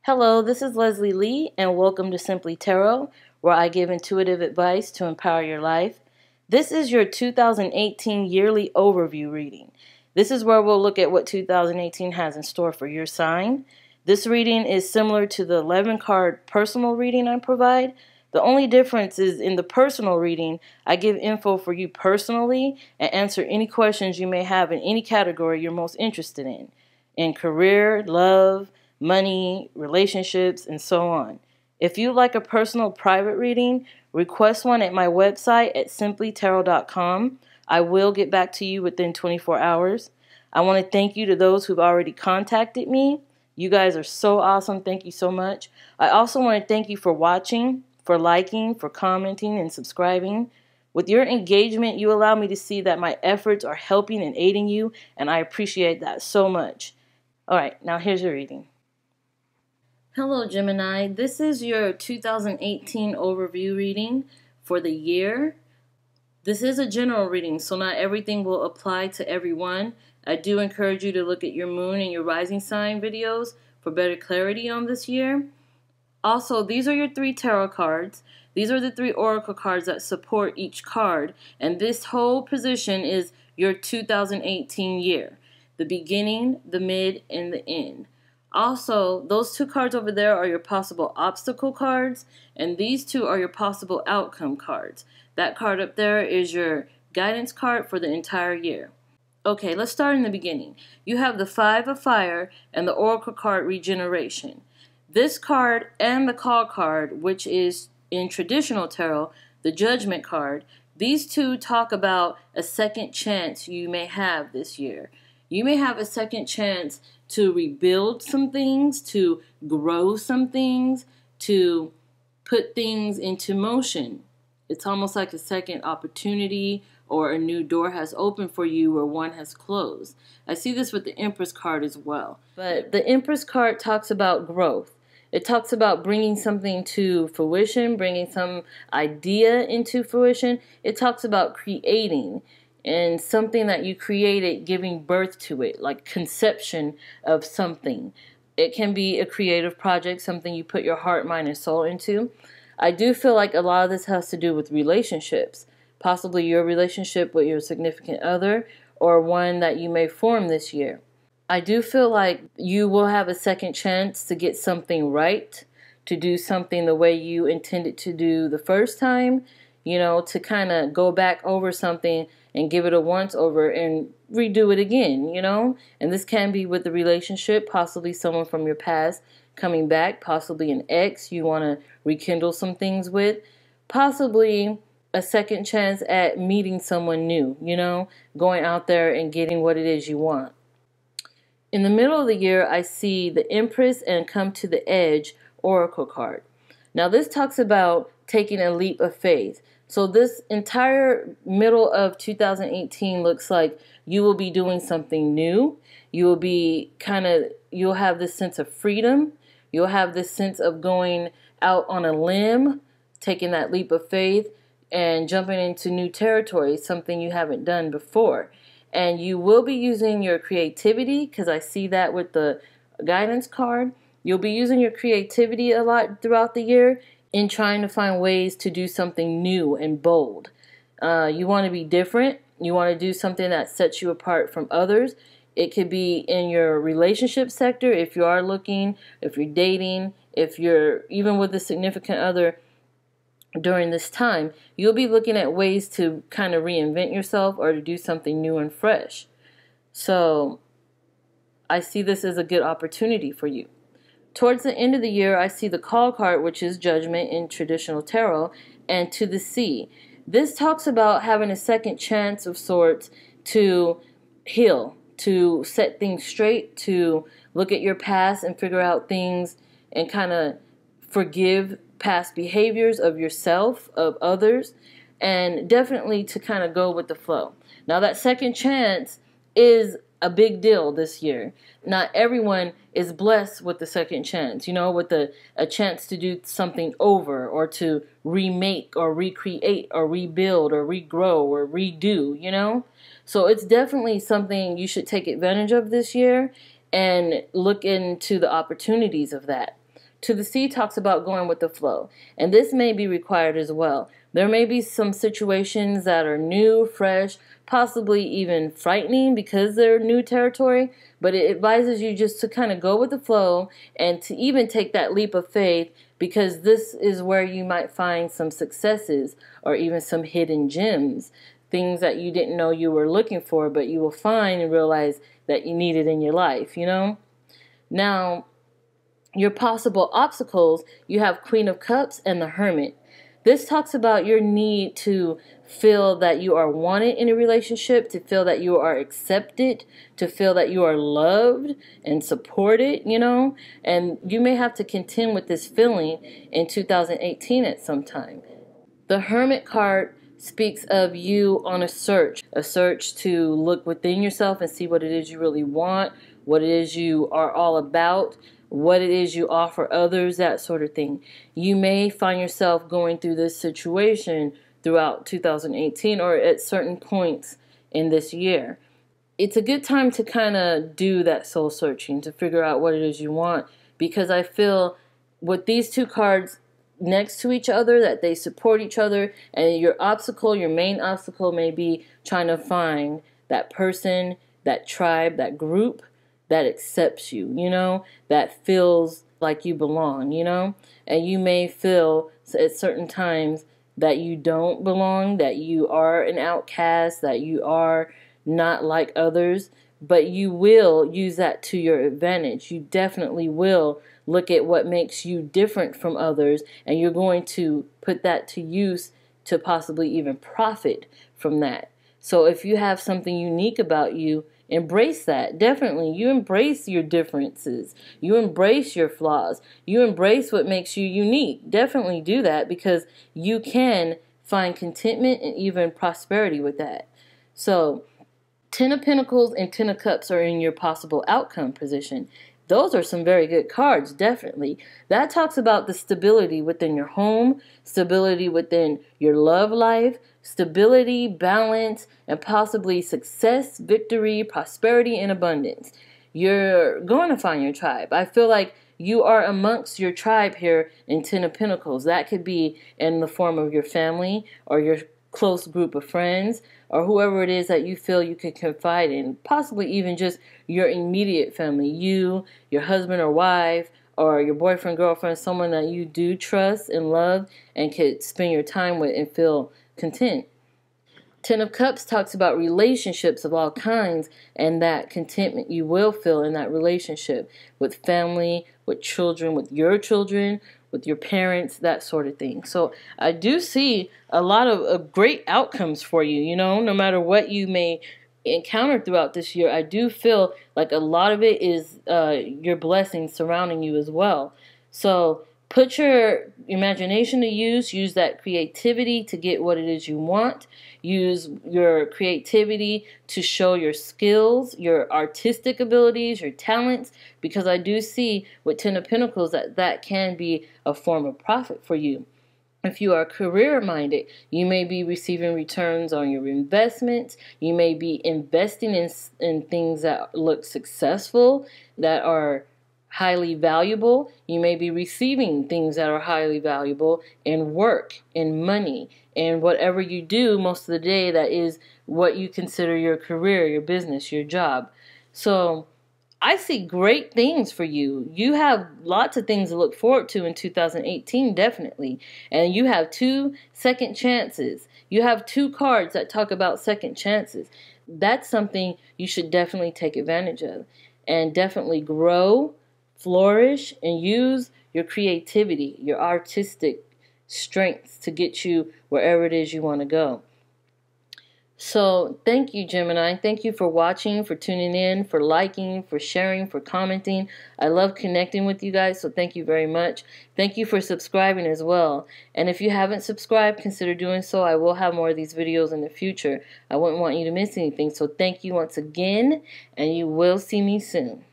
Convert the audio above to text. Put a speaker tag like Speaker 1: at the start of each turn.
Speaker 1: Hello, this is Leslie Lee, and welcome to Simply Tarot, where I give intuitive advice to empower your life. This is your 2018 yearly overview reading. This is where we'll look at what 2018 has in store for your sign. This reading is similar to the 11-card personal reading I provide. The only difference is in the personal reading, I give info for you personally and answer any questions you may have in any category you're most interested in career, love, money, relationships, and so on. If you'd like a personal private reading, request one at my website at simplytarot.com. I will get back to you within 24 hours. I want to thank you to those who've already contacted me. You guys are so awesome. Thank you so much. I also want to thank you for watching, for liking, for commenting, and subscribing. With your engagement, you allow me to see that my efforts are helping and aiding you, and I appreciate that so much. All right, now here's your reading. Hello, Gemini. This is your 2018 overview reading for the year. This is a general reading, so not everything will apply to everyone. I do encourage you to look at your moon and your rising sign videos for better clarity on this year. Also, these are your 3 tarot cards. These are the 3 oracle cards that support each card, and this whole position is your 2018 year. The beginning, the mid, and the end. Also, those 2 cards over there are your possible obstacle cards, and these 2 are your possible outcome cards. That card up there is your guidance card for the entire year. Okay, let's start in the beginning. You have the 5 of Fire and the oracle card Regeneration. This card and the Call card, which is in traditional tarot, the Judgment card, these 2 talk about a second chance you may have this year. You may have a second chance to rebuild some things, to grow some things, to put things into motion. It's almost like a second opportunity or a new door has opened for you where one has closed. I see this with the Empress card as well. But the Empress card talks about growth. It talks about bringing something to fruition, bringing some idea into fruition. It talks about creating. And something that you created, giving birth to it, like conception of something. It can be a creative project, something you put your heart, mind, and soul into. I do feel like a lot of this has to do with relationships. Possibly your relationship with your significant other or one that you may form this year. I do feel like you will have a second chance to get something right, to do something the way you intended to do the first time, you know, to kind of go back over something and give it a once over and redo it again, you know? And this can be with the relationship, possibly someone from your past coming back, possibly an ex you want to rekindle some things with, possibly a second chance at meeting someone new, you know, going out there and getting what it is you want. In the middle of the year, I see the Empress and Come to the Edge oracle card. Now this talks about taking a leap of faith. So this entire middle of 2018 looks like you will be doing something new. You will be you'll have this sense of freedom. You'll have this sense of going out on a limb, taking that leap of faith and jumping into new territory, something you haven't done before. And you will be using your creativity, because I see that with the guidance card. You'll be using your creativity a lot throughout the year in trying to find ways to do something new and bold. You want to be different. You want to do something that sets you apart from others. It could be in your relationship sector if you are looking, if you're dating, if you're even with a significant other during this time. You'll be looking at ways to kind of reinvent yourself or to do something new and fresh. So I see this as a good opportunity for you. Towards the end of the year, I see the Call card, which is Judgment in traditional tarot, and To the Sea. This talks about having a second chance of sorts to heal, to set things straight, to look at your past and figure out things and kind of forgive past behaviors of yourself, of others, and definitely to kind of go with the flow. Now that second chance is a big deal this year. Not everyone is blessed with the second chance, you know, with a chance to do something over or to remake or recreate or rebuild or regrow or redo, you know. So it's definitely something you should take advantage of this year and look into the opportunities of that. To the Sea talks about going with the flow, and this may be required as well. There may be some situations that are new, fresh, possibly even frightening because they're new territory, but it advises you just to kind of go with the flow and to even take that leap of faith, because this is where you might find some successes or even some hidden gems, things that you didn't know you were looking for, but you will find and realize that you need it in your life, you know? Now, your possible obstacles, you have Queen of Cups and the Hermit. This talks about your need to feel that you are wanted in a relationship, to feel that you are accepted, to feel that you are loved and supported, you know, and you may have to contend with this feeling in 2018 at some time. The Hermit card speaks of you on a search to look within yourself and see what it is you really want, what it is you are all about, what it is you offer others, that sort of thing. You may find yourself going through this situation throughout 2018 or at certain points in this year. It's a good time to kind of do that soul searching to figure out what it is you want, because I feel with these two cards next to each other that they support each other, and your main obstacle may be trying to find that person, that tribe, that group that accepts you, you know, that feels like you belong, you know, and you may feel at certain times that you don't belong, that you are an outcast, that you are not like others, but you will use that to your advantage. You definitely will look at what makes you different from others, and you're going to put that to use to possibly even profit from that. So if you have something unique about you, embrace that. Definitely. You embrace your differences. You embrace your flaws. You embrace what makes you unique. Definitely do that, because you can find contentment and even prosperity with that. So, 10 of Pentacles and 10 of Cups are in your possible outcome position. Those are some very good cards, definitely. That talks about the stability within your home, stability within your love life, stability, balance, and possibly success, victory, prosperity, and abundance. You're going to find your tribe. I feel like you are amongst your tribe here in 10 of Pentacles. That could be in the form of your family or your close group of friends, or whoever it is that you feel you could confide in, possibly even just your immediate family, you, your husband or wife, or your boyfriend, girlfriend, someone that you do trust and love and could spend your time with and feel content. 10 of Cups talks about relationships of all kinds, and that contentment you will feel in that relationship with family, with children, with your children, with your parents, that sort of thing. So I do see a lot of great outcomes for you, you know, no matter what you may encounter throughout this year. I do feel like a lot of it is your blessings surrounding you as well. So put your imagination to use that creativity to get what it is you want. Use your creativity to show your skills, your artistic abilities, your talents, because I do see with 10 of Pentacles that can be a form of profit for you. If you are career-minded, you may be receiving returns on your investments. You may be investing in things that look successful, that are highly valuable. You may be receiving things that are highly valuable in work, in money, and whatever you do most of the day that is what you consider your career, your business, your job. So I see great things for you. You have lots of things to look forward to in 2018, definitely. And you have 2 second chances. You have 2 cards that talk about second chances. That's something you should definitely take advantage of, and definitely grow, flourish, and use your creativity, your artistic strengths to get you wherever it is you want to go. So thank you, Gemini. Thank you for watching, for tuning in, for liking, for sharing, for commenting. I love connecting with you guys, so thank you very much. Thank you for subscribing as well. And if you haven't subscribed, consider doing so. I will have more of these videos in the future. I wouldn't want you to miss anything. So thank you once again, and you will see me soon.